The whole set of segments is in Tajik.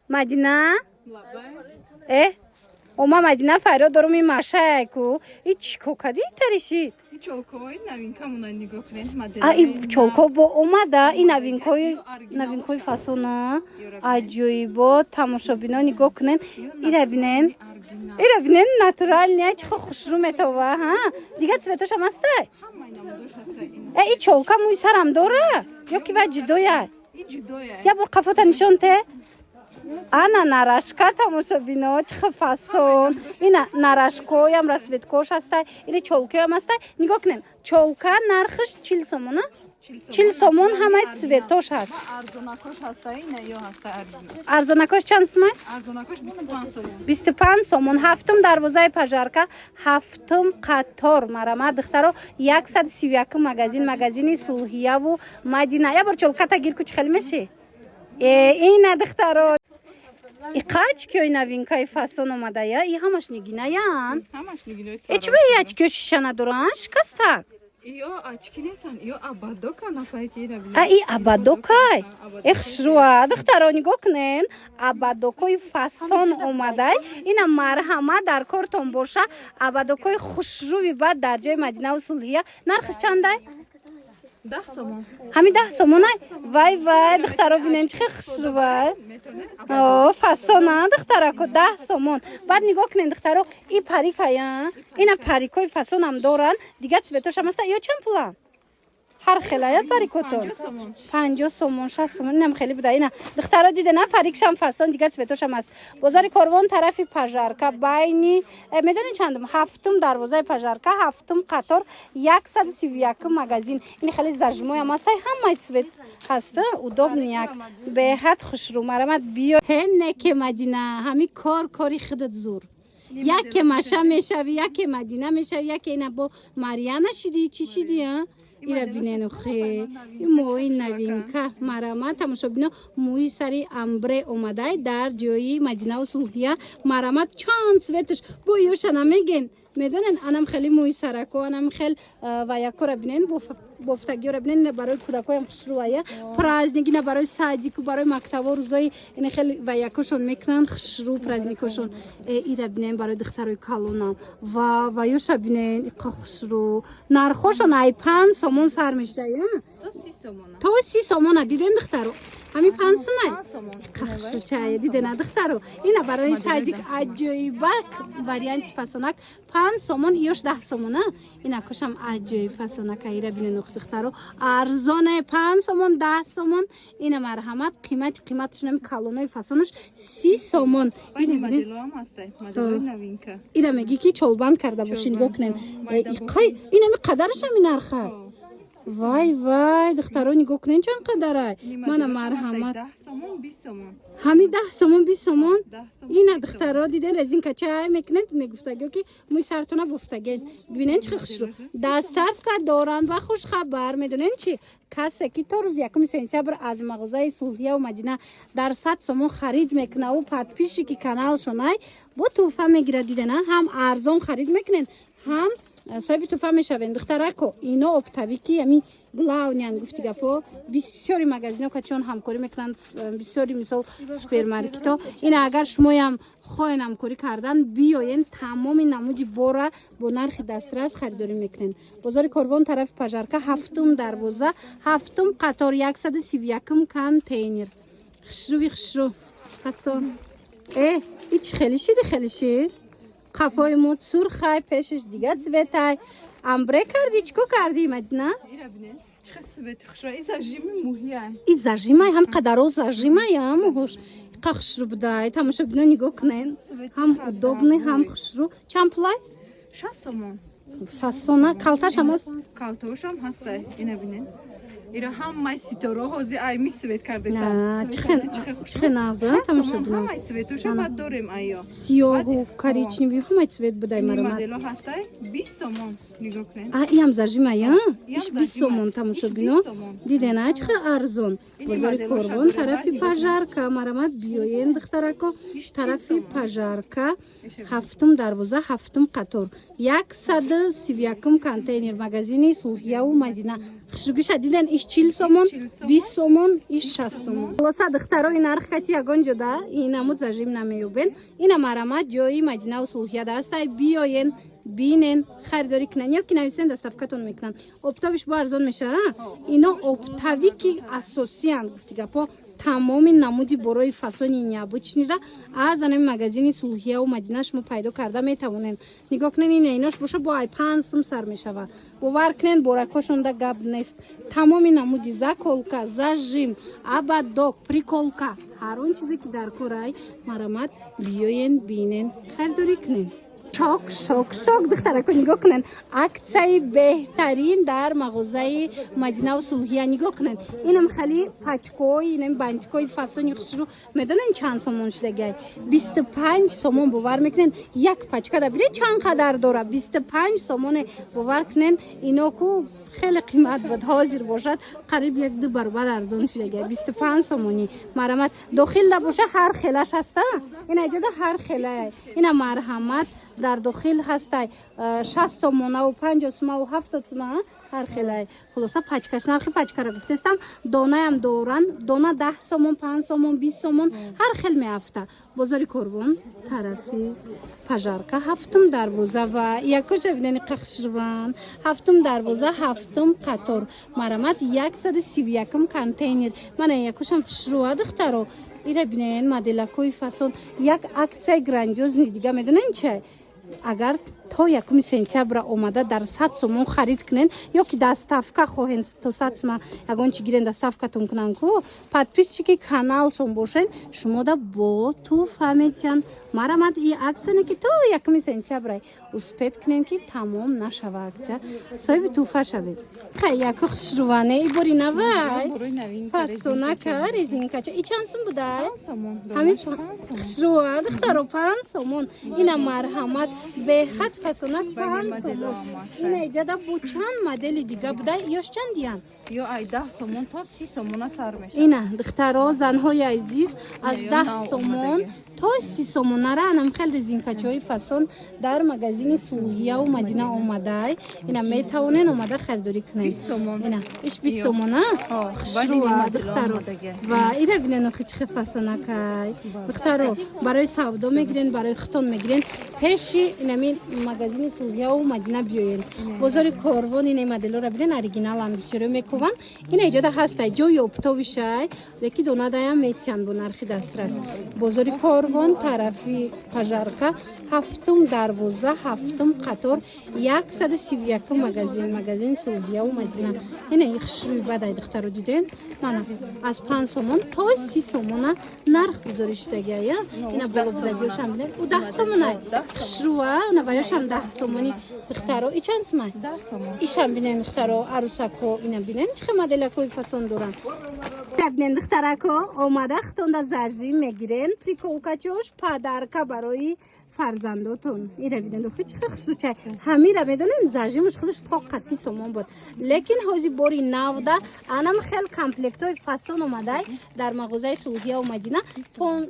Мадина? Ома Мадина фарёд дорум ин машайку. И чико кади таришид? И чолковой новинкамуна нигоҳ кунед модель. И чолко бо омада и новинкои фасона. Аҷоибо тамошобино нигоҳ кунед. Ира бинен натуральния чихо хушрӯ метова, ҳа? Дигар цветош ҳам ҳастай? И чолка мӯи сарам дора? Ё ки ва ҷудоя? И ҷудоя. Я бор қафота нишон те? Ана нарашка тамошобино чихо фасон. Ина нарашкоям расветкош ҳастай. Или чолкоям ҳастай. Нигоҳ кунед. Чолка нархиш 40 сомон, а? 40 сомон ҳамаи цветош ҳаст. Арзонакош ҳастай, не ё ҳастай арзон. Арзонакош чанд сомон? Арзонакош 25 сомон. 25 сомон. Ҳафтум дарвозаи пажарка, ҳафтум қатор марама духтаро 131 магазини Сулҳияву Мадина. Я бор чолката гирку чи хели меши? Ина духтаро иқач кёй новинкаи фасон омадая? И ҳамаш нигинаян? Ҳамаш нигинои сар. Эчбе ячкё шиша надоран? Шикастак? Ё очки несан, ё абадока нафайки равин. И абадокай? Хушруа духтаро нигоҳ кунен. Абадокои фасон омадай. Ина марҳама дар кортон боша. Абадокои хушрӯви бад дар ҷои Мадинаву Сулҳия. Нархиш чандай? 10 сомон. Ҳами 10 сомонай? Вай духтаро бинен чихе хушрӯвай. Фасона духтарако 10 сомон. Баъд нигоҳ кунен духтаро и парикая. Ина парикои фасонам доран. Дигар цветошам ҳаста. Ё чанд пула? ҳар хелая парикотон 50 сомон 60 сомон инам хели буда. Ина духтаро дидена парикшам фасон дигар цветошам аст. Бозори Корвон тарафи пажарка байни медонед чандум? Ҳафтум дарвозаи пажарка, ҳафтум қатор 131 магазин. Ин хели зажмоям аст. Ҳамаи цвет ҳаст. Удобнияк. Беҳад хушрӯ. Марамат биё. Ҳенеке Мадина. Ҳами кори худат зур. Яке маша мешави, яке Мадина мешави, яке ина бо Марияна шиди, чӣ шиди, а? Ира бинену хе. Мои новинка. Марама тамошобино мои сари амбре омадай дар ҷои Мадинаву Сулҳия. Марамат чанд цветош бо ёша намеген. Медонен анам хели мои сарако, анам хел ваякора бинен бофтагиора бинен барои кӯдакоям хушрӯая. Праздник ина барои садику, барои мактабо рӯзои ина хели ваякошон мекунанд хушрӯ праздникошон. Ира бинен барои духтарои калонам. Ва ёша бинен иқа хушрӯ. Нархошон ай 5 сомон сар мешдая. То 30 сомона диден духтаро. Ҳами 5 сомон. Қахшу чая дидена духтаро. Ина барои садик аҷоибак варианти фасонак 5 сомон ёш 10 сомона. Ина кушам аҷоиб фасонака ира бинен духтаро. Арзоне 5 сомон 10 сомон. Ина марҳамат қиматшунам калонои фасонош 30 сомон. Ина моделам ҳастай. Моделои новинка. Ира меги ки чолбанд карда боши нигоҳ кунен. Иқай ина ми қадарашам ин нарха. Вай духтаро нигоҳ кунен чанд қадарай. Мана марҳамат 10 сомон 20 сомон. ҳами 10 сомон 20 сомон. Ина духтаро диден резинка чай мекунед мегуфтагиё ки мӯи сартона буфтаген. Бинен чӣ хушрӯ. Доставка доранд ва хушхабар. Медонен чӣ? Касе ки то рӯзи 1 сентябр аз мағозаи Сулҳияу Мадина дар 100 сомон харид мекунаву подписчики ки каналшонай бо туҳфа мегирад. Дидена ҳам арзон харид мекунен, ҳам соҳиби туҳфа мешавен. Духтарако ино обтавики ами главнян гуфти гапо бисёри магазино качон ҳамкорӣ мекунанд, бисёри мисол супермаркето. Ина агар шумоям хоҳен ҳамкорӣ кардан биёен тамоми намуди бора бо нархи дастрас харидорӣ мекунен. Бозори Корвон тарафи пажарка ҳафтум дарвоза ҳафтум қатор 131 контейнер. Хушрӯ фасон. Ич хели шид қафои муд сурхай пешиш дигар цветай. Амбре карди чико карди Мадина? Ира бинен чихе цвети хушро. И зажими муҳияй. И зажимай ҳам қадаро зажимая муҳуш. Иқа хушрӯ будай. Тамошобино нигоҳ кунен. Ҳам удобни, ҳам хушрӯ. Чанд пулай? 60 сомон. Фасона калташам аст? Калтошам ҳастай. Ина бинен. Ира ҳамаи ситора ҳозир ай ми свет кардаsan. Чихе наза тамошобино. Ҳамаи светошам бад дорем айё. Сиёҳу коричневӣ ҳамаи цвет будай маромад. Модело ҳастай 20 сомон. Нигоҳ кунед. Иам зажимая? Иш 20 сомон тамошобино. Дидена чихе арзон. Бозори Корвон тарафи пажарка маромад биёен духтарако тарафи пажарка ҳафтум дарвоза ҳафтум қатор 131 контейнер магазини Сулҳияву Мадина. Хушрӯгиша диден иш 40 сомон 20 сомон иш 60 сомон хулоса духтарои нархкати ягон ҷода инамуд зажим намеёбен ина марамат ҷои Мадинаву Сулҳия ҳастай биёен бинен харидорӣ кунанд ё ки нависен доставкатон мекунанд оптовиш бо арзон мешавад ино оптави ки асосиянд гуфти гапо тамоми намуди борои фасони необычнира аз анами магазини Сулҳияу Мадина шумо пайдо карда метавонед нигоҳ кунед ин инош боша бо ай 5 сум сар мешавад бовар кунед боракошонда гап нест тамоми намуди заколка зажим абаддок приколка ҳар он чизе ки дар корай марамат биёен бинен харидорӣ кунед шок духтарако нигоҳ кунед аксияи беҳтарин дар мағозаи Мадинаву Сулҳия нигоҳ кунед инам хали пачкои инам бантикои фасони хушру медонен чанд сомон шудагай 25 сомон бовар мекунен як пачка да биред чанд қадар дора 25 сомоне бовар кунен ино ку خیلی قیمت بود حاضر باشد قریب 1-2 برابر ارزان شده 25 سومونی مرحمت داخل دا باشه هر خیلش هسته این اینجا هر خیله این مرحمت در داخل هسته 60 سومونه و 50 سومونه و 70 سومونه هر خیلی خلاصا پچکش نرخی پچکه را گفتستم دانه هم دورن دانه 10 سومون 5 سومون 20 سومون هر خیل میافته بازاری کروان طرفی پژارکا هفتم دروازه و یکوش ببینید قخشروان هفتم دروازه هفتم قطار مرامت 131 کانتینر من یکوشم شروع دخترو ایره ببینید مدلکوی فسون یک اکسای گرانجوز دیگه میدونین چه اگر تا 1 سپتامبر اومده در 100 سومون خرید کنین یا که دستافکا خواهین تا 100 سومون اگه چی گیرین دستافکاتون کنن کو подписчики که کانال شون باشین شما دا با تو فهمیدین مرامت این اکسیونه که تا 1 سپتامبر успеть کنین که تمام نشود اکسیا صاحب توفه شوید خیلی خوشروانه ای بری نوای فاسونا کار رزینکا چه ای چند سوم بوده همین خوشروان دخترو 5 سومون اینا مرحمت به حد فاسونات 5 سومون اینا ایجادا بو چند مدل دیگه بوده یاش چند دیان یا ای 10 سومون تا 30 سومون سر میشه اینا دخترا زنهای عزیز از 10 سومون تا 30 سومون را انم خیلی رزینکاچوی فاسون در مغازین سولهیا و مدینه اومده اینا میتونن اومده خریداری کنن 20 سومون اینا ایش 20 سومون خوشرو دخترا و اینا ببینن خیلی فاسونا کای دخترا برای سودا میگیرن برای ختون میگیرن پیش اینا می مغازین سولهیا و مدینه بیاین بازار کاروان این مدل رو ببینن اوریجینال هم بسیار میکوون این ایجادا هست جای اپتویشای یکی دونا دایم میتیان بو نرخی دسترس بازار کاروان طرفی پژارکا هفتم دروازه هفتم قطار 131 مغازین سولهیا و مدینه این خوشروی بعد دخترو دیدین من از 5 سومون تا 30 سومون نرخ گذاریش دیگه اینا بالا بودگیش هم و 10 سومونه خوشروه نوایش هم 10 سومونی دخترو ای چند سومه 10 سومون ایشان بینن دخترو عروسکو اینا بینن چه مدلکوی فاسون دارن ببینن دخترکو اومده ختون دا زرجی میگیرن پریکولکا چوش پادرکا برای فرزنداتون ایره بیدن دو خیلی خوشو چه همین را میدونن زرجیمش خودش تا قسی سومون بود لیکن حوزی باری نوده انم خیلی کمپلکت های فاسون اومده در مغازه سولهیا و مدینه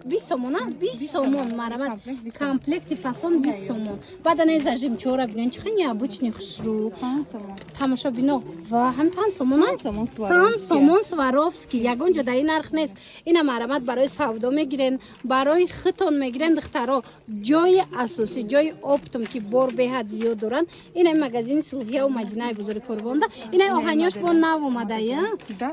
20 سومونه 20 سومون مرامت کمپلکت فاسون 20 سومون بعد نه زرجیم چورا بیدن چه خیلی ابوچنی خوش رو 5 سومون تماشا بینو و هم 5 سومونه 5 سومون سواروفسکی یگون جدایی نرخ نیست اینا مرامت برای سودا میگیرن برای ختون میگیرن دخترا جای اساسی جای اپتم که بار به حد زیاد دارن این مغازین سولهیا و مدینه بزرگ کاروان این آهنیاش با نو اومده یا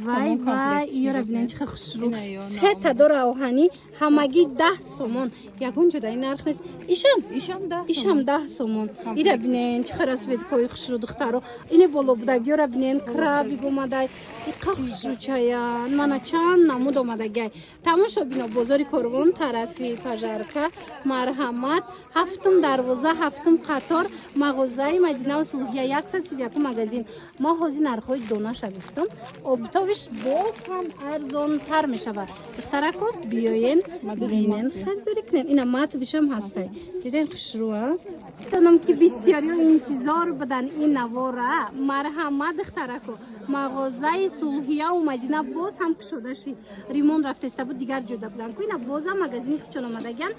وای وای ایرا ببینن چه خوشرو سه تا دور آهنی همگی 10 سومون یگون جدایی نرخ نیست ایشم 10 سومون ایرا ببینن چه خراسوید کوی خوشرو دخترو این بالا بودگی را ببینن کرابی اومده خوشرو چایان من چند نمود اومده گای تماشا ببینن بازار کاروان طرفی پژارکا مرحمت هفتم دروازه هفتم قطار مغازه مدینه و سولهیا 131 مغازین ما حوزی نرخ‌های دوناش گفتم اپتویش باز هم ارزان تر میشود دخترکو بیاین ببینن خریداری کنین اینا ماتویش هم هسته دیدین خوشروه دانم که بسیاری انتظار بدن این نواره مرحمت دخترکو مغازه سولهیا و مدینه باز هم шуда шид ремонт рафтеста буд дигар ҷуда будан ку ина боза магазини хичон омадаган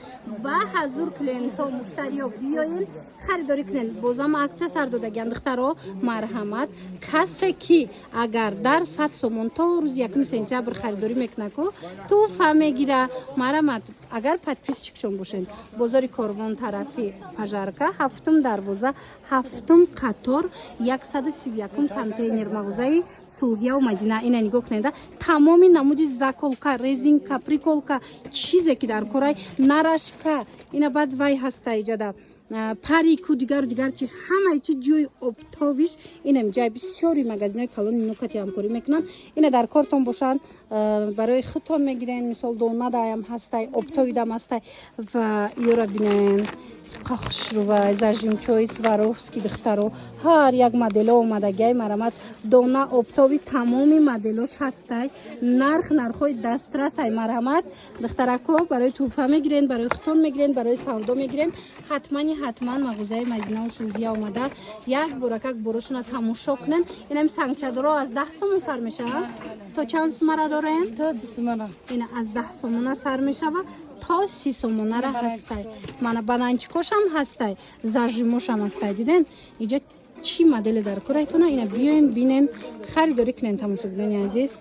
ба ҳазур клиентҳо муштариҳо биёен харидорӣ кунен бозама аксия сар додаган духтаро марҳамат касе ки агар дар 100 сомон то рӯзи 1 сентябр харидорӣ мекуна ку туҳфа мегира марҳамат агар подписчикшон бошен бозори Корвон тарафи Пажарка 7-ум дарвоза 7-ум қатор 131 контейнер мағозаи Сулҳия ва Мадина ина нигоҳ кунед тамоми намуди заколка резинка приколка чизе ки дар корай нарашка ина баъд вай ҳаста иҷада парику дигару чи ҳамаи чи ҷои обтовиш инам ҷай бисёри магазинҳои калони нукати ҳамкорӣ мекунанд ина дар кортон бошанд барои хитон мегирен мисол донадаам ҳастай обтовидам ҳастай ва ёра бинен хушрувай зажимчои Сваровски духтаро ҳар як модело омадагиай марҳамат дона обтови тамоми моделош ҳастай нархҳои дастрасай марҳамат духтарако барои туҳфа мегирен барои хитон мегирен барои савдо мегирен ҳатман мағозаи Мадина ва Сулҳия омада як боракак борошона тамошо кунен инам сангчадоро аз 10 сомон сар мешавад то чанд сумара дорен то 30 сомона ина аз 10 сомона сар мешавад то 30 сомонара ҳастай мана бананчикошам ҳастай зажимошам ҳастай диден иҷа чӣ модели дар корайтона ина биёен бинен харидорӣ кунен тамошобини азиз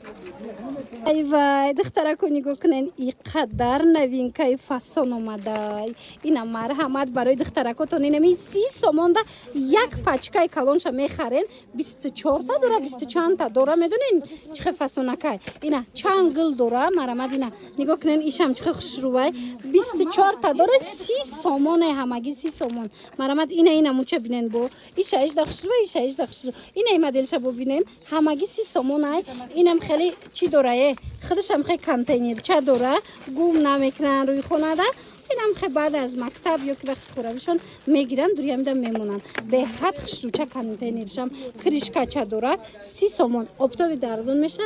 айвай духтарако нигоҳ кунен иқадар новинкаи фасон омадай ина марҳамат барои духтаракотон инами 30 сомонда як пачкаи калонша мехарен 24 та дора 20 чанда дора медонен чихе фасонакай ина чангл дора марҳамат ина нигоҳ кунен ишам чихе хушрувай 24 та дора 30 сомоне ҳамаги 30 сомон марҳамат ина муча бинен бо иша хушрува ина моделша бобинен ҳамаги 30 сомонай инам хеле чӣ дорае худашам хе контейнерча дора гум намекунан рӯи хонада инам хе баъд аз мактаб ё ки вақти хӯравишон мегиран дуриямида мемонанд беҳад хушрӯча контейнершам кришкача дора 30 сомон оптови дарзон меша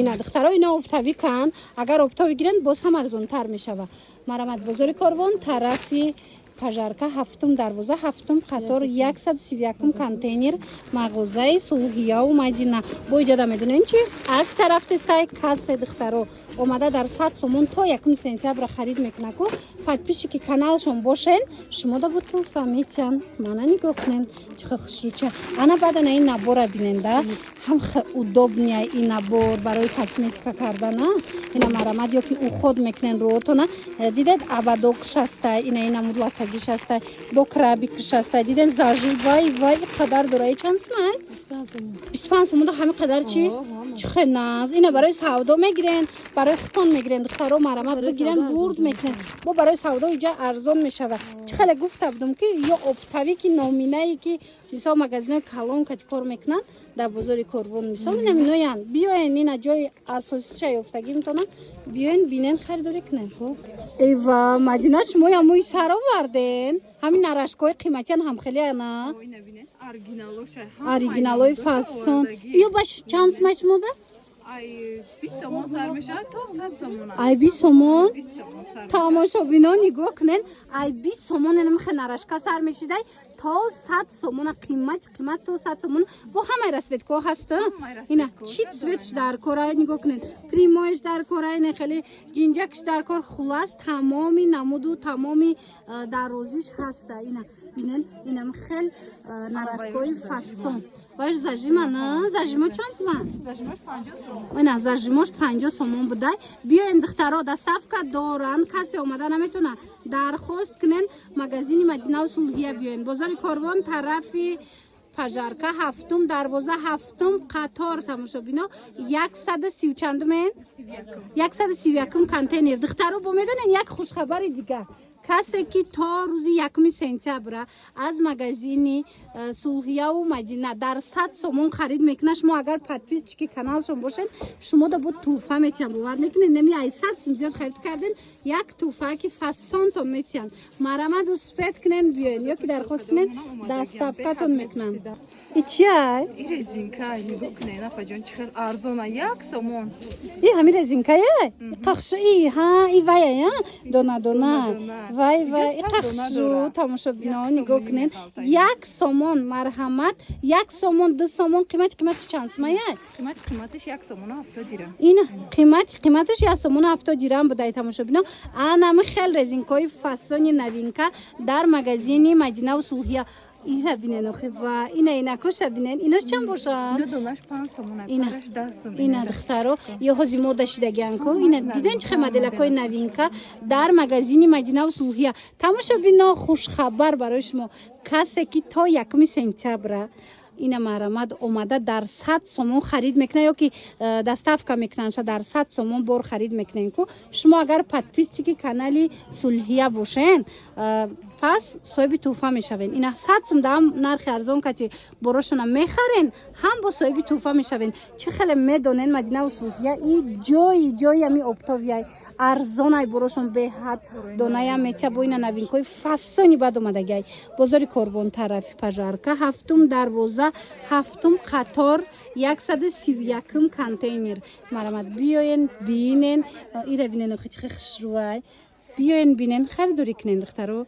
ина духтаро ина оптови кан агар оптови гиранд боз ҳам арзонтар мешава марҳамат бозори Корвон тарафи Пажарка 7-ум дарвоза 7-ум қатор 131 контейнер мағозаи Сулҳия ва Мадина бо иҷада медонен чи аксия рафтестай кассе духтаро омада дар 100 сомон то 1 сентябр харид мекуна ку подписчики каналшон бошен шумо да бу туҳфа метиҳан мана нигоҳ кунен чихе хушрӯча ана баъдана ин набора биненда ҳам удобния ин набор барои косметика кардана ина марҳамат ё ки уход мекунен рӯотона дидед абадокш ҳастай ина мудлакагиш ҳастай бо крабикш ҳастай диден зажи вай қадар дораи чанд сумай 25 сомон ҳами қадар чи чихе наз ина барои савдо мегирен барои хитон мегирен духтаро марҳамат бигирен бурд мекунен бо барои савдо иҷа арзон мешавад чихеле гуфта будам ки ё обтави ки номинае ки мисол магазинои калон кати кор мекунанд дар бозори Корвон мисол иноян биёен ина ҷои асосиша ёфтагӣ метавонам биёен бинен харидорӣ кунен эва Мадина шумо ҳамои сар оварден ҳамин нарашкҳои қиматиян ҳам хеле ана оригиналои фасон ё ба чанд сумай шумода ай 20 сомон сар мешавад то 100 сомон ай 20 сомон тамошобинон нигоҳ кунен ай 20 сомон намихе нарашка сар мешидай то 100 сомона қимат то 100 сомон бо ҳамаи расветкоҳо ҳаста ина чи цветш дар корай нигоҳ кунен примоеш дар корай ина хеле ҷинҷакш дар кор хулас тамоми намуду тамоми дарозиш ҳаста ина бинен инам хел нарашкои фасон баш зажима на зажимо чанд пулан зажимош 50 сомон ина зажимош 50 сомон будай биёен духтаро доставка доранд касе омада наметона дархост кунен магазини Мадина ва Сулҳия биёен бозори Корвон тарафи Пажарка 7-ум дарвоза 7-ум қатор тамошобино 130 чандумен 131 контейнер духтаро бо медонен як хушхабари дигар касе ки то рӯзи 1 сентябра аз магазини Сулҳия ва Мадина дар 100 сомон харид мекуна шумо агар подписчики каналшон бошен шумо да бо туҳфа метиҳан бовар мекунед нами ай 100 сум зиёд харид карден як туҳфа ки фасонтон метиҳан марҳамат успед кунен биёен ё ки дархост кунен доставкатон мекунанд ای چی های؟ این رزینکه نگاه کنین افجان چقدر ارزانه 1 سومون ای همین رزینکه های؟ قخشو ای ها ای وای ها دونا وای ای قخشو تماشا بینا نگاه کنین 1 سومون مرحمت 1 سومون 2 سومون قیمتش چند سومه قیمتش 1 سومون 70 درهم این قیمتش 1 سومون 70 درهم بوده تماشا بینا انم خیلی رزینکای فسون نوینکه در مغازین مدینه و صلحیه این ببینن آخه و اینا کوش ببینن ایناش چند باشن اینا دونش 5 سومون کارش 10 سومون اینا دخترو یه هزی مودا شدگان کو اینا دیدن چه مدلکای نوینکه در مغازین مدینه و صلحیه تماشا بینا خوش خبر برای شما کسی که تا 1 سپتامبر اینا مرامد اومده در 100 سومون خرید میکنه یا که دستافکا میکنن در 100 سومون بر خرید میکنن کو شما اگر پادپیستی که کانال صلحیه باشین پس صاحب توفه میشوین اینا 100 سوم دام نرخ ارزان کتی براشون میخرین هم با صاحب توفه میشوین چه خیلی میدونن مدینه و صلحیه این جای امی اپتاویای ارزانای براشون به حد دونای میته با اینا نوینکای فسونی بعد اومده گای بازار کاروان طرفی پژارکا هفتم دروازه هفتم قطار 131 کانتینر مرامد بیاین ببینین اینا ببینین چه خوشروای بیاین ببینین خریداری کنین دخترو